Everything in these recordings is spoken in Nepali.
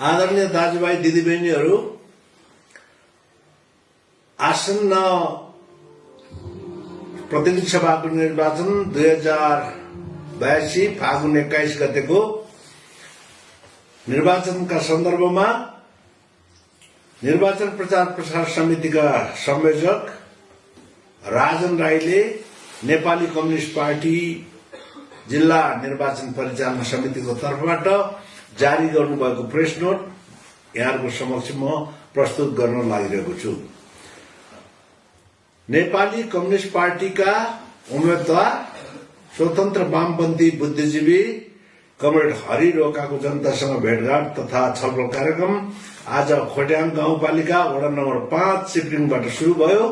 आदरणीय दाजुभाइ दिदीबहिनीहरू, आसन्न प्रतिनिधि सभाको निर्वाचन 2082 फागुन 21 गतेको निर्वाचनका सन्दर्भमा निर्वाचन प्रचार प्रसार समितिका संयोजक राजन राईले नेपाली कम्युनिस्ट पार्टी जिल्ला निर्वाचन परिचालन समितिको तर्फबाट जारी गर्नुभएको प्रेस नोट यहाँहरुको समक्ष म प्रस्तुत गर्न लागिरहेको छु। नेपाली कम्युनिस्ट पार्टीका उम्मेदवार स्वतन्त्र वामपन्थी बुद्धिजीवी कमरेड हरि रोकाको जनतासँग भेटघाट तथा छलफल कार्यक्रम आज खोट्याङ गाउँपालिका वडा नम्बर 5 सिप्रिङबाट शुरू भयो।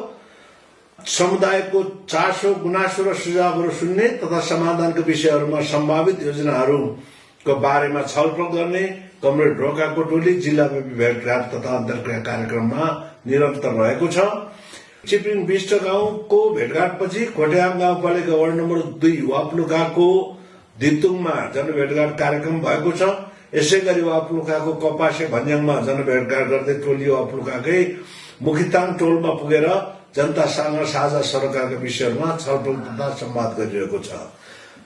समुदायको चासो गुनासो र सुझावहरू सुन्ने तथा समाधानका विषयहरूमा सम्भावित योजनाहरूको बारेमा छलफल गर्ने कमरेड रोकाको टोली जिल्लाव्यापी भेटघाट तथा अन्तर्क्रिया कार्यक्रममा निरन्तर रहेको छ। चिप्रिङ विष्ट गाउँको भेटघाटपछि खोट्याङ गाउँपालिका वडा नम्बर 2 वाप्लुकाको दितुङमा जनभेटघाट कार्यक्रम भएको छ। यसैगरी वाप्लुकाको कपासे भन्ज्याङमा जनभेटघाट गर्दै टोली वाप्लुकाकै मुखिताङ टोलमा पुगेर जनतासँग साझा सरकारका विषयहरूमा छलफल तथा संवाद गरिरहेको छ।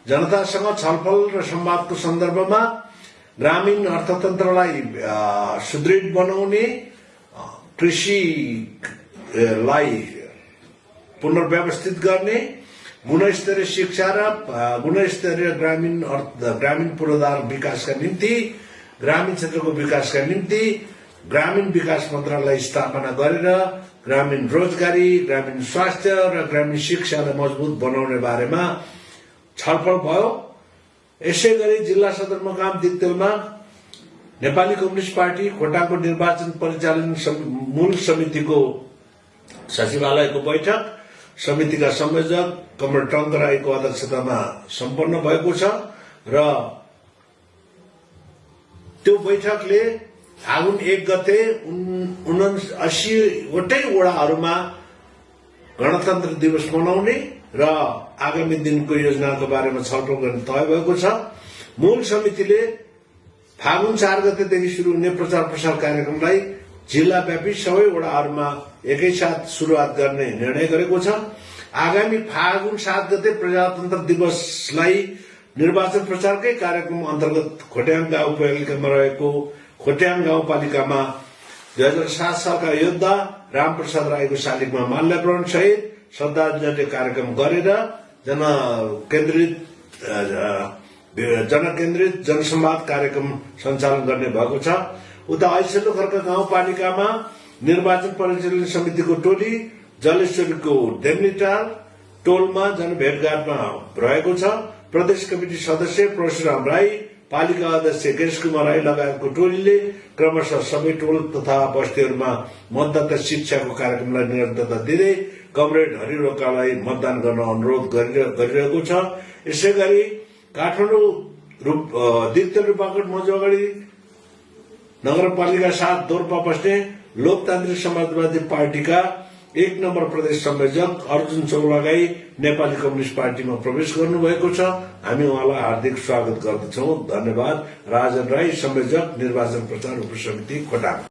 जनतासँग छलफल र संवादको सन्दर्भमा ग्रामीण अर्थतन्त्रलाई सुदृढ बनाउने, कृषिलाई पुनर्व्यवस्थित गर्ने, गुणस्तरीय शिक्षा र गुणस्तरीय ग्रामीण पूर्वाधार विकासका निम्ति, ग्रामीण क्षेत्रको विकासका निम्ति ग्रामीण विकास मन्त्रालय स्थापना गरेर ग्रामीण रोजगारी, ग्रामीण स्वास्थ्य र ग्रामीण शिक्षालाई मजबुत बनाउने बारेमा छलफल भयो। यसैगरी जिल्ला सदरमुकाम दिक्तेलमा नेपाली कम्युनिस्ट पार्टी खोटाङको निर्वाचन परिचालन मूल समितिको सचिवालयको बैठक समितिका संयोजक कमरेड टंक राईको अध्यक्षतामा सम्पन्न भएको छ र त्यो बैठकले फागुन 1 गते 79 वटै वडाहरूमा गणतन्त्र दिवस मनाउने र आगामी दिनको योजनाको बारेमा छलफल गर्ने तय भएको छ। मूल समितिले फागुन 4 गतेदेखि शुरू हुने प्रचार प्रसार कार्यक्रमलाई जिल्लाव्यापी सबै वडाहरूमा एकैसाथ सुरुवात गर्ने निर्णय गरेको छ। आगामी फागुन 7 गते प्रजातन्त्र दिवसलाई निर्वाचन प्रचारकै कार्यक्रम अन्तर्गत खोट्याङ गाउँपालिकामा रहेको खोट्याङ गाउँपालिकामा 2007 सालका योद्धा रामप्रसाद राईको शालिगमा माल्यार्पण सहित श्रद्धाञ्जली कार्यक्रम गरेर जनकेन्द्रित जनसंवाद कार्यक्रम सञ्चालन गर्ने भएको छ। उता ऐसलो खर्क गाउँपालिकामा निर्वाचन परिचालन समितिको टोली जलेश्वरीको डेम्निटार टोलमा जनभेटघाटमा रहेको छ। प्रदेश कमिटी सदस्य परशुराम राई, पालिका अध्यक्ष गेश कुमार राई लगायतको टोलीले क्रमशः सबै टोल तथा बस्तीहरूमा मतदाता शिक्षाको कार्यक्रमलाई निरन्तरता दिँदै कमरेड हरि रोकालाई मतदान गर्न अनुरोध गरिरहेको छ। यसैगरी काठमाडौँ दिक्तेल रूपाकोट मझौगढी नगरपालिका 7 दोर्पा बस्ने लोकतान्त्रिक समाजवादी पार्टीका 1 नम्बर प्रदेश संयोजक अर्जुन चौलागाई नेपाली कम्युनिस्ट पार्टीमा प्रवेश गर्नुभएको छ। हामी उहाँलाई हार्दिक स्वागत गर्दछौं। धन्यवाद। राजन राई, संयोजक, निर्वाचन प्रचार उपसमिति खोटाङ।